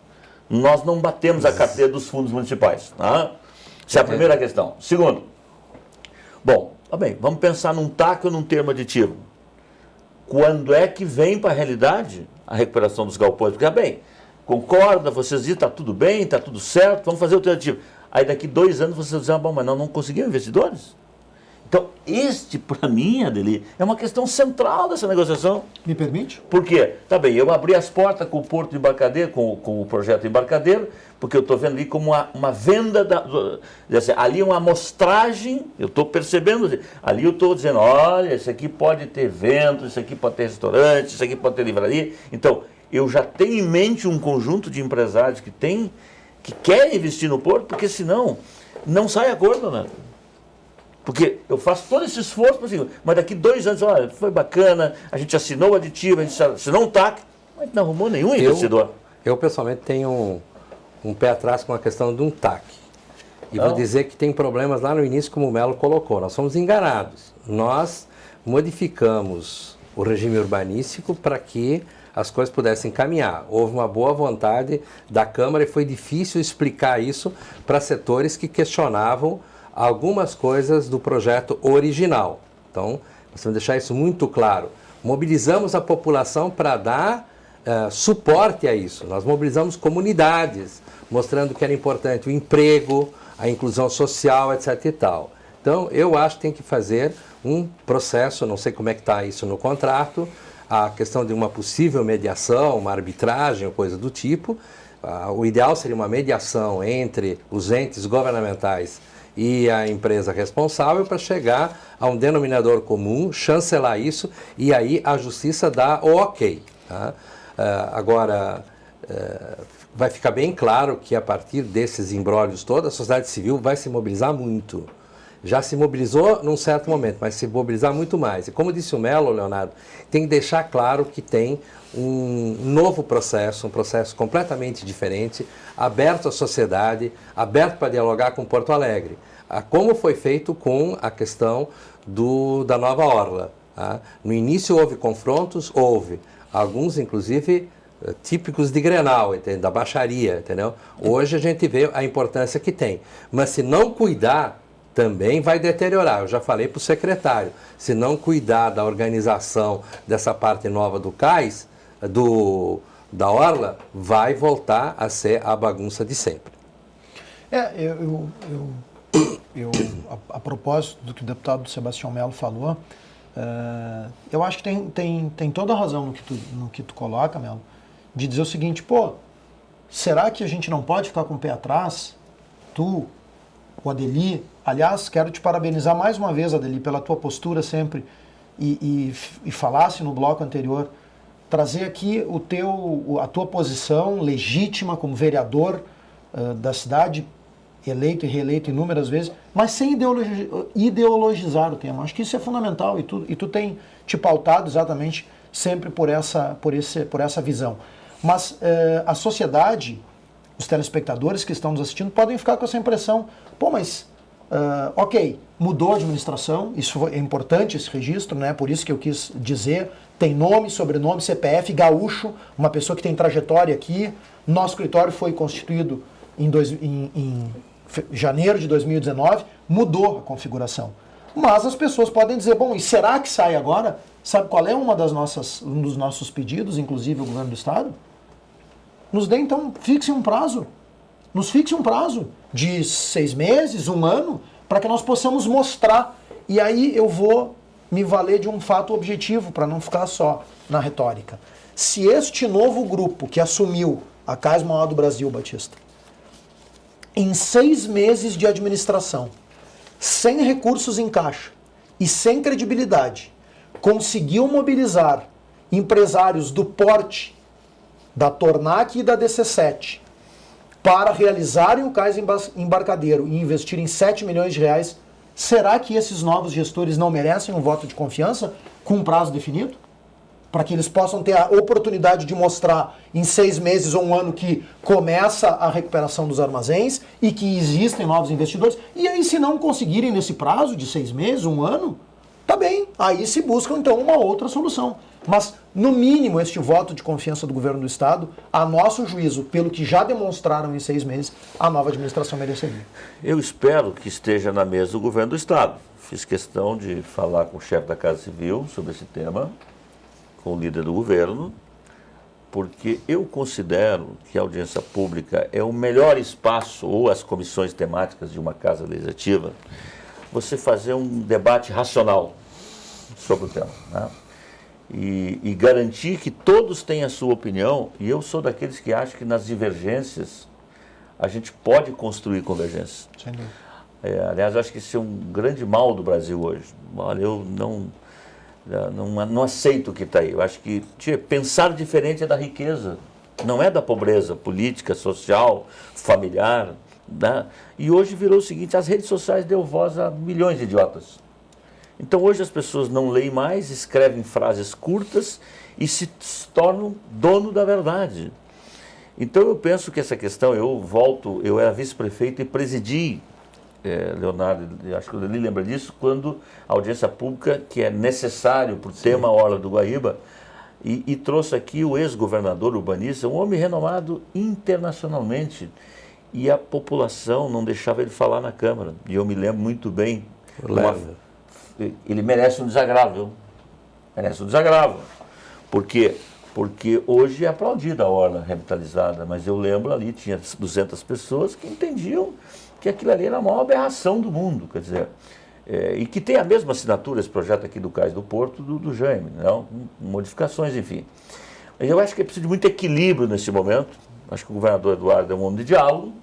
Nós não batemos a carteira dos fundos municipais. Tá? Essa é a primeira questão. Segundo, bom, tá bem, vamos pensar num TAC ou num termo aditivo. Quando é que vem para a realidade a recuperação dos galpões? Porque, bem, concorda, vocês dizem, está tudo bem, está tudo certo, vamos fazer o alternativo. Aí daqui 2 anos vocês dizem, bom, mas nós não conseguimos investidores? Então, para mim, Adeli, é uma questão central dessa negociação. Me permite? Por quê? Tá bem, eu abri as portas com o Porto de Embarcadeiro, com o projeto Embarcadeiro, porque eu estou vendo ali como uma venda, ali uma amostragem, eu estou percebendo, ali eu estou dizendo, olha, isso aqui pode ter evento, isso aqui pode ter restaurante, isso aqui pode ter livraria. Então, eu já tenho em mente um conjunto de empresários que querem investir no Porto, porque senão não sai acordo, né? Porque eu faço todo esse esforço, mas daqui 2 anos, olha, foi bacana, a gente assinou o aditivo, a gente assinou um TAC, mas não arrumou nenhum investidor. Eu pessoalmente tenho um pé atrás com a questão de um TAC. E vou dizer que tem problemas lá no início, como o Melo colocou. Nós fomos enganados. Nós modificamos o regime urbanístico para que as coisas pudessem caminhar. Houve uma boa vontade da Câmara e foi difícil explicar isso para setores que questionavam algumas coisas do projeto original. Então, nós vamos deixar isso muito claro. Mobilizamos a população para dar suporte a isso. Nós mobilizamos comunidades, mostrando que era importante o emprego, a inclusão social, etc. e tal. Então, eu acho que tem que fazer um processo, não sei como é que está isso no contrato, a questão de uma possível mediação, uma arbitragem ou coisa do tipo. O ideal seria uma mediação entre os entes governamentais e a empresa responsável para chegar a um denominador comum, chancelar isso e aí a justiça dá o ok. Tá? Agora, vai ficar bem claro que a partir desses imbróglios todos, a sociedade civil vai se mobilizar muito. Já se mobilizou num certo momento, mas se mobilizar muito mais. E como disse o Melo, Leonardo, tem que deixar claro que tem um novo processo, um processo completamente diferente, aberto à sociedade, aberto para dialogar com Porto Alegre. Como foi feito com a questão da Nova Orla. Tá? No início houve confrontos, houve alguns, inclusive, típicos de Grenal, entende? Da baixaria, entendeu? Hoje a gente vê a importância que tem. Mas se não cuidar, também vai deteriorar. Eu já falei para o secretário, se não cuidar da organização dessa parte nova do cais, da Orla, vai voltar a ser a bagunça de sempre. A propósito do que o deputado Sebastião Melo falou, eu acho que tem toda a razão no que tu coloca, Melo, de dizer o seguinte, será que a gente não pode ficar com o pé atrás? Tu, o Adeli, aliás, quero te parabenizar mais uma vez, Adeli, pela tua postura sempre e falasse no bloco anterior, trazer aqui a tua posição legítima como vereador da cidade, eleito e reeleito inúmeras vezes, mas sem ideologizar o tema. Acho que isso é fundamental e tu tem te pautado exatamente sempre por essa visão. Mas a sociedade, os telespectadores que estão nos assistindo podem ficar com essa impressão, mas ok, mudou a administração, isso é importante esse registro, né? Por isso que eu quis dizer, tem nome, sobrenome, CPF, gaúcho, uma pessoa que tem trajetória aqui. Nosso escritório foi constituído em janeiro de 2019, mudou a configuração. Mas as pessoas podem dizer, e será que sai agora? Sabe qual é um dos nossos pedidos, inclusive o governo do estado? Nos dê então, fixe um prazo. Nos fixe um prazo de 6 meses, 1 ano, para que nós possamos mostrar. E aí eu vou me valer de um fato objetivo, para não ficar só na retórica. Se este novo grupo que assumiu a Cais Mauá do Brasil, Batista, em 6 meses de administração, sem recursos em caixa e sem credibilidade, conseguiu mobilizar empresários do porte da Tornac e da DC7 para realizarem o cais embarcadeiro e investirem 7 milhões de reais, será que esses novos gestores não merecem um voto de confiança com um prazo definido? Para que eles possam ter a oportunidade de mostrar em 6 meses ou 1 ano que começa a recuperação dos armazéns e que existem novos investidores. E aí, se não conseguirem nesse prazo de 6 meses, 1 ano, tá bem. Aí se buscam, então, uma outra solução. Mas, no mínimo, este voto de confiança do governo do estado, a nosso juízo, pelo que já demonstraram em 6 meses, a nova administração mereceria. Eu espero que esteja na mesa o governo do estado. Fiz questão de falar com o chefe da Casa Civil sobre esse tema, com o líder do governo, porque eu considero que a audiência pública é o melhor espaço, ou as comissões temáticas de uma casa legislativa, você fazer um debate racional sobre o tema, né? E garantir que todos têm a sua opinião, e eu sou daqueles que acham que nas divergências a gente pode construir convergências. Sem dúvida. Aliás, eu acho que esse é um grande mal do Brasil hoje. Olha, eu não aceito o que está aí. Eu acho que pensar diferente é da riqueza, não é da pobreza política, social, familiar. Né? E hoje virou o seguinte, as redes sociais deu voz a milhões de idiotas. Então hoje as pessoas não leem mais, escrevem frases curtas e se tornam dono da verdade. Então eu penso que essa questão, eu era vice-prefeito e presidi Leonardo, acho que o Adeli lembra disso, quando a audiência pública, que é necessário para o tema Orla do Guaíba, e trouxe aqui o ex-governador urbanista, um homem renomado internacionalmente, e a população não deixava ele falar na Câmara. E eu me lembro muito bem, ele merece um desagravo, merece um desagravo. Por quê? Porque hoje é aplaudida a orla revitalizada, mas eu lembro ali, tinha 200 pessoas que entendiam que aquilo ali era a maior aberração do mundo, quer dizer, e que tem a mesma assinatura, esse projeto aqui do Cais do Porto, do Jaime, não? Modificações, enfim. Mas eu acho que é preciso de muito equilíbrio nesse momento. Acho que o governador Eduardo é um homem de diálogo,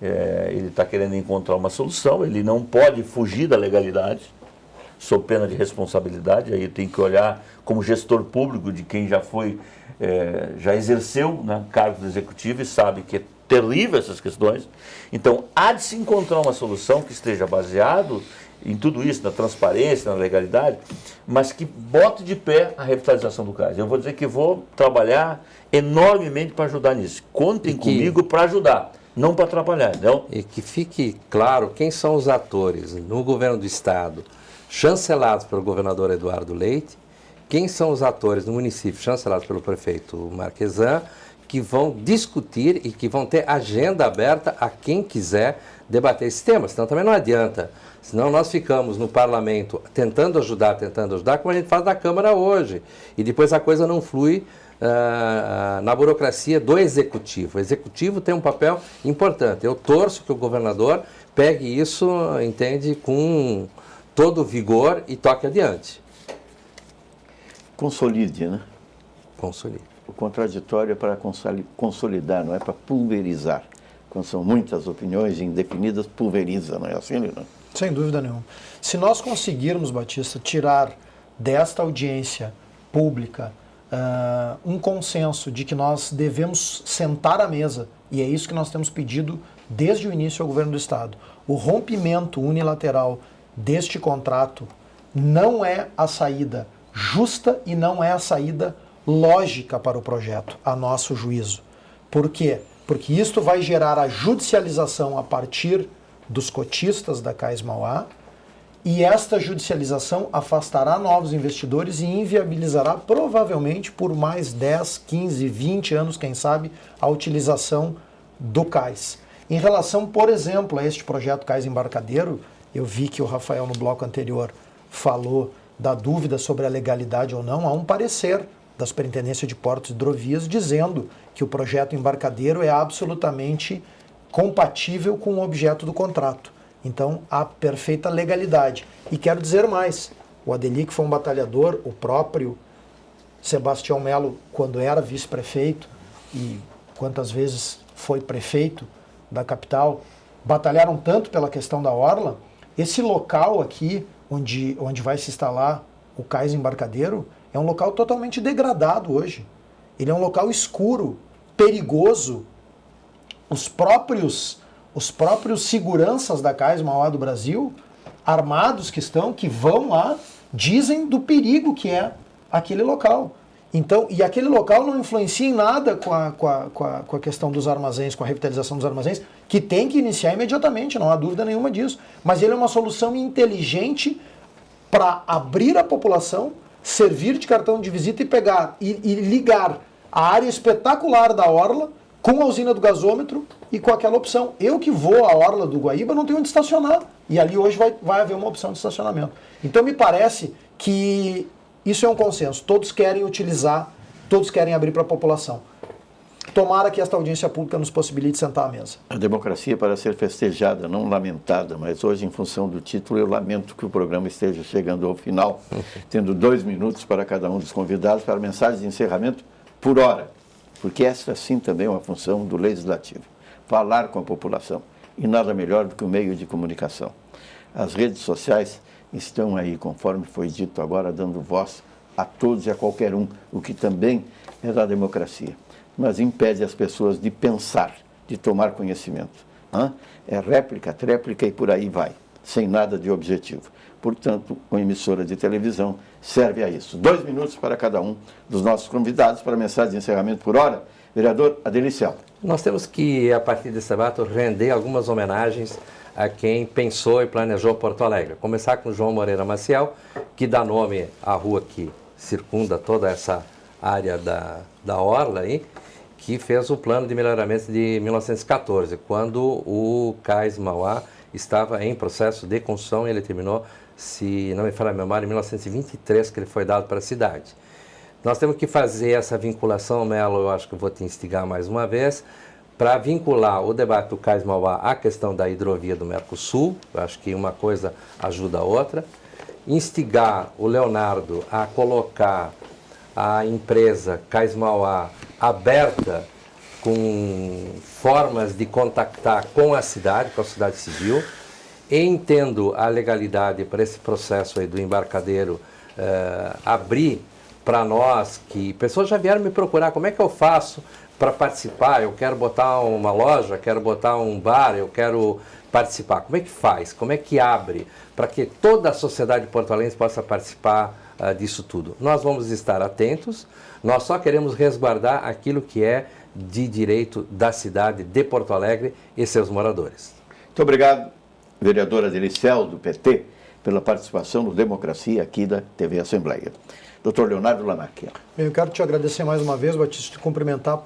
ele está querendo encontrar uma solução, ele não pode fugir da legalidade, sob pena de responsabilidade, aí tem que olhar como gestor público de quem já foi, já exerceu, né, cargos executivos e sabe que é terrível essas questões. Então, há de se encontrar uma solução que esteja baseado em tudo isso, na transparência, na legalidade, mas que bote de pé a revitalização do cais. Eu vou dizer que vou trabalhar enormemente para ajudar nisso. Contem comigo para ajudar, não para atrapalhar, não? E que fique claro quem são os atores no governo do Estado, chancelados pelo governador Eduardo Leite, quem são os atores no município, chancelados pelo prefeito Marquesan, que vão discutir e que vão ter agenda aberta a quem quiser debater esse tema. Senão também não adianta. Senão nós ficamos no parlamento tentando ajudar, como a gente faz na Câmara hoje. E depois a coisa não flui na burocracia do Executivo. O Executivo tem um papel importante. Eu torço que o governador pegue isso, entende, com todo vigor e toque adiante. Consolide, né? Consolide. O contraditório é para consolidar, não é para pulverizar. Quando são muitas opiniões indefinidas, pulveriza, não é assim, Leonardo? Sem dúvida nenhuma. Se nós conseguirmos, Batista, tirar desta audiência pública um consenso de que nós devemos sentar à mesa, e é isso que nós temos pedido desde o início ao governo do Estado, o rompimento unilateral deste contrato não é a saída justa e não é a saída lógica para o projeto, a nosso juízo. Por quê? Porque isto vai gerar a judicialização a partir dos cotistas da Cais Mauá, e esta judicialização afastará novos investidores e inviabilizará provavelmente por mais 10, 15, 20 anos, quem sabe, a utilização do cais. Em relação, por exemplo, a este projeto Cais Embarcadeiro, eu vi que o Rafael no bloco anterior falou da dúvida sobre a legalidade ou não. Há um parecer da Superintendência de Portos e Hidrovias dizendo que o projeto Embarcadeiro é absolutamente compatível com o objeto do contrato. Então, há perfeita legalidade. E quero dizer mais, o Adeli, que foi um batalhador, o próprio Sebastião Melo, quando era vice-prefeito e quantas vezes foi prefeito da capital, batalharam tanto pela questão da orla. Esse local aqui, onde vai se instalar o cais Embarcadeiro, é um local totalmente degradado hoje. Ele é um local escuro, perigoso. Os próprios seguranças da Cais Mauá do Brasil, armados que vão lá, dizem do perigo que é aquele local. Então, e aquele local não influencia em nada com a questão dos armazéns, com a revitalização dos armazéns, que tem que iniciar imediatamente, não há dúvida nenhuma disso. Mas ele é uma solução inteligente para abrir a população, servir de cartão de visita e pegar e ligar a área espetacular da orla com a usina do gasômetro e com aquela opção. Eu que vou à orla do Guaíba não tenho onde estacionar. E ali hoje vai haver uma opção de estacionamento. Então me parece que isso é um consenso. Todos querem utilizar, todos querem abrir para a população. Tomara que esta audiência pública nos possibilite sentar à mesa. A democracia é para ser festejada, não lamentada, mas hoje, em função do título, eu lamento que o programa esteja chegando ao final, tendo 2 minutos para cada um dos convidados para mensagem de encerramento por hora, porque essa sim também é uma função do Legislativo, falar com a população, e nada melhor do que o meio de comunicação. As redes sociais estão aí, conforme foi dito agora, dando voz a todos e a qualquer um, o que também é da democracia. Mas impede as pessoas de pensar, de tomar conhecimento. É réplica, tréplica e por aí vai, sem nada de objetivo. Portanto, uma emissora de televisão serve a isso. 2 minutos para cada um dos nossos convidados para a mensagem de encerramento por hora. Vereador Adeli Selva. Nós temos que, a partir desse debate, render algumas homenagens a quem pensou e planejou Porto Alegre. Começar com João Moreira Maciel, que dá nome à rua que circunda toda essa área da orla aí, que fez o plano de melhoramento de 1914, quando o Cais Mauá estava em processo de construção. Ele terminou, se não me falha a memória, em 1923, que ele foi dado para a cidade. Nós temos que fazer essa vinculação, Melo, eu acho que eu vou te instigar mais uma vez, para vincular o debate do Cais Mauá à questão da hidrovia do Mercosul. Eu acho que uma coisa ajuda a outra. Instigar o Leonardo a colocar a empresa Cais Mauá aberta, com formas de contactar com a cidade civil. Entendo a legalidade para esse processo aí do embarcadeiro abrir para nós, que pessoas já vieram me procurar, como é que eu faço para participar? Eu quero botar uma loja, quero botar um bar, eu quero participar. Como é que faz? Como é que abre para que toda a sociedade porto-alegrense possa participar disso tudo? Nós vamos estar atentos, nós só queremos resguardar aquilo que é de direito da cidade de Porto Alegre e seus moradores. Muito obrigado, vereadora Delicel, do PT, pela participação no Democracia aqui da TV Assembleia. Dr. Leonardo Lamacchia. Eu quero te agradecer mais uma vez, Batista, te cumprimentar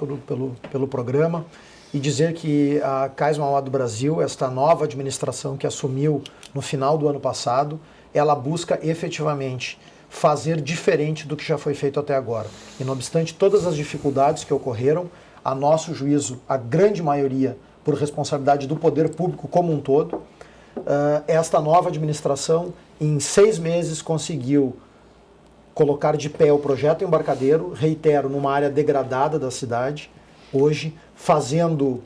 pelo programa e dizer que a Cais Mauá do Brasil, esta nova administração que assumiu no final do ano passado, ela busca efetivamente fazer diferente do que já foi feito até agora. E não obstante todas as dificuldades que ocorreram, a nosso juízo, a grande maioria por responsabilidade do poder público como um todo, esta nova administração, em 6 meses, conseguiu colocar de pé o projeto embarcadeiro, reitero, numa área degradada da cidade, hoje, fazendo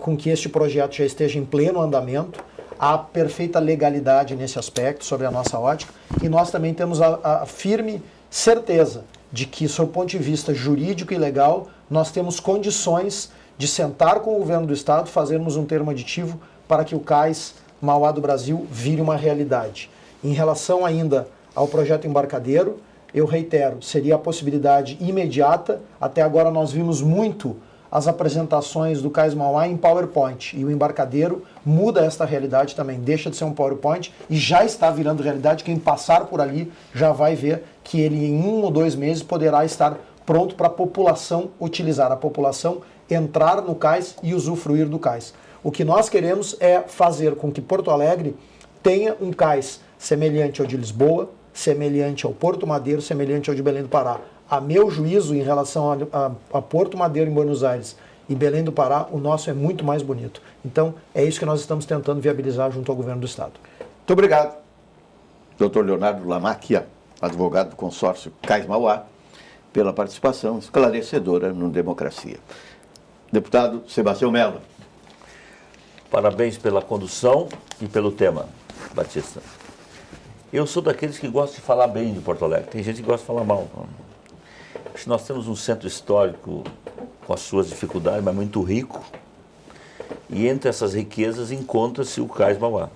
com que este projeto já esteja em pleno andamento. Há perfeita legalidade nesse aspecto, sobre a nossa ótica, e nós também temos a firme certeza de que, sob o ponto de vista jurídico e legal, nós temos condições de sentar com o governo do Estado, fazermos um termo aditivo para que o Cais Mauá do Brasil vire uma realidade. Em relação ainda ao projeto embarcadeiro, eu reitero, seria a possibilidade imediata. Até agora nós vimos muito as apresentações do Cais Mauá em PowerPoint, e o embarcadeiro muda esta realidade também, deixa de ser um PowerPoint e já está virando realidade. Quem passar por ali já vai ver que ele em 1 ou 2 meses poderá estar pronto para a população utilizar, a população entrar no cais e usufruir do cais. O que nós queremos é fazer com que Porto Alegre tenha um cais semelhante ao de Lisboa, semelhante ao Porto Madeiro, semelhante ao de Belém do Pará. A meu juízo, em relação a Porto Madeiro em Buenos Aires e Belém do Pará, o nosso é muito mais bonito. Então, é isso que nós estamos tentando viabilizar junto ao governo do Estado. Muito obrigado, Dr. Leonardo Lamacchia, advogado do consórcio Cais Mauá, pela participação esclarecedora no Democracia. Deputado Sebastião Mello. Parabéns pela condução e pelo tema, Batista. Eu sou daqueles que gostam de falar bem de Porto Alegre. Tem gente que gosta de falar mal. Acho que nós temos um centro histórico com as suas dificuldades, mas muito rico. E entre essas riquezas encontra-se o Cais Mauá.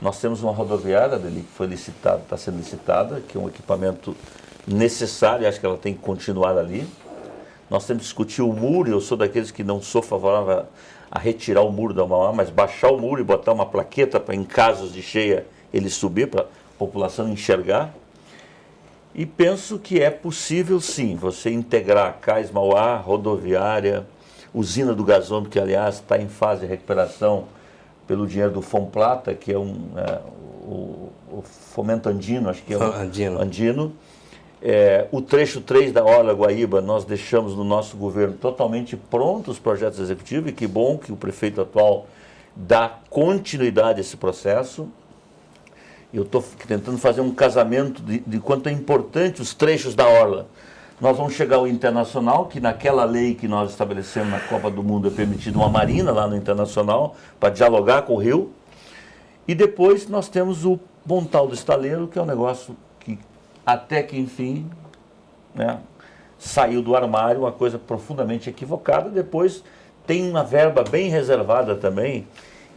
Nós temos uma rodoviária dele que foi licitada, está sendo licitada, que é um equipamento necessário, acho que ela tem que continuar ali. Nós temos que discutir o muro, eu sou daqueles que não sou favorável a retirar o muro da Mauá, mas baixar o muro e botar uma plaqueta para, em casos de cheia, ele subir para a população enxergar. E penso que é possível, sim, você integrar Cais Mauá, rodoviária, usina do gasômetro, que, aliás, está em fase de recuperação pelo dinheiro do Fomplata, que é o Fomento Andino, acho que é o Andino. O trecho 3 da Orla Guaíba, nós deixamos no nosso governo totalmente prontos os projetos executivos, e que bom que o prefeito atual dá continuidade a esse processo. Eu estou tentando fazer um casamento de quanto é importante os trechos da Orla. Nós vamos chegar ao Internacional, que naquela lei que nós estabelecemos na Copa do Mundo é permitido uma marina lá no Internacional, para dialogar com o rio. E depois nós temos o Pontal do Estaleiro, que é um negócio que, até que enfim, né, saiu do armário, uma coisa profundamente equivocada. Depois tem uma verba bem reservada também,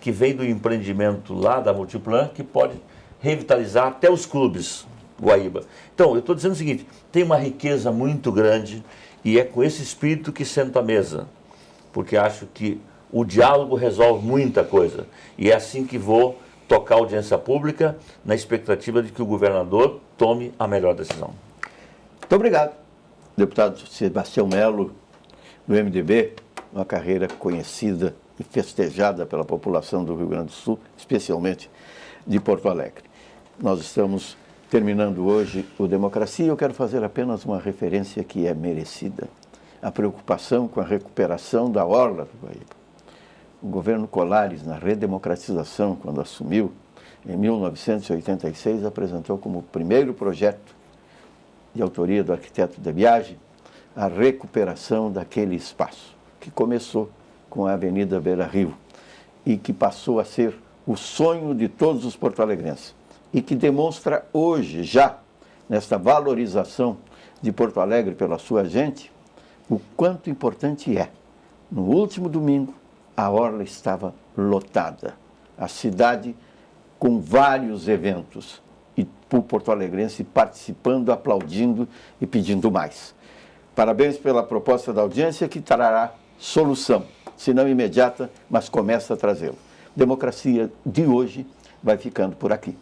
que vem do empreendimento lá da Multiplan, que pode revitalizar até os clubes Guaíba. Então, eu estou dizendo o seguinte, tem uma riqueza muito grande, e é com esse espírito que sento à mesa, porque acho que o diálogo resolve muita coisa. E é assim que vou tocar a audiência pública, na expectativa de que o governador tome a melhor decisão. Muito obrigado, deputado Sebastião Melo, do MDB, uma carreira conhecida e festejada pela população do Rio Grande do Sul, especialmente de Porto Alegre. Nós estamos terminando hoje o Democracia. Eu quero fazer apenas uma referência que é merecida. A preocupação com a recuperação da orla do Guaíba. O governo Colares, na redemocratização, quando assumiu, em 1986, apresentou como primeiro projeto de autoria do arquiteto de viagem a recuperação daquele espaço, que começou com a Avenida Beira Rio e que passou a ser o sonho de todos os porto-alegrenses e que demonstra hoje, já, nesta valorização de Porto Alegre pela sua gente, o quanto importante é. No último domingo, a orla estava lotada, a cidade com vários eventos e o porto-alegrense participando, aplaudindo e pedindo mais. Parabéns pela proposta da audiência que trará solução, se não imediata, mas começa a trazê-lo. Democracia de hoje vai ficando por aqui.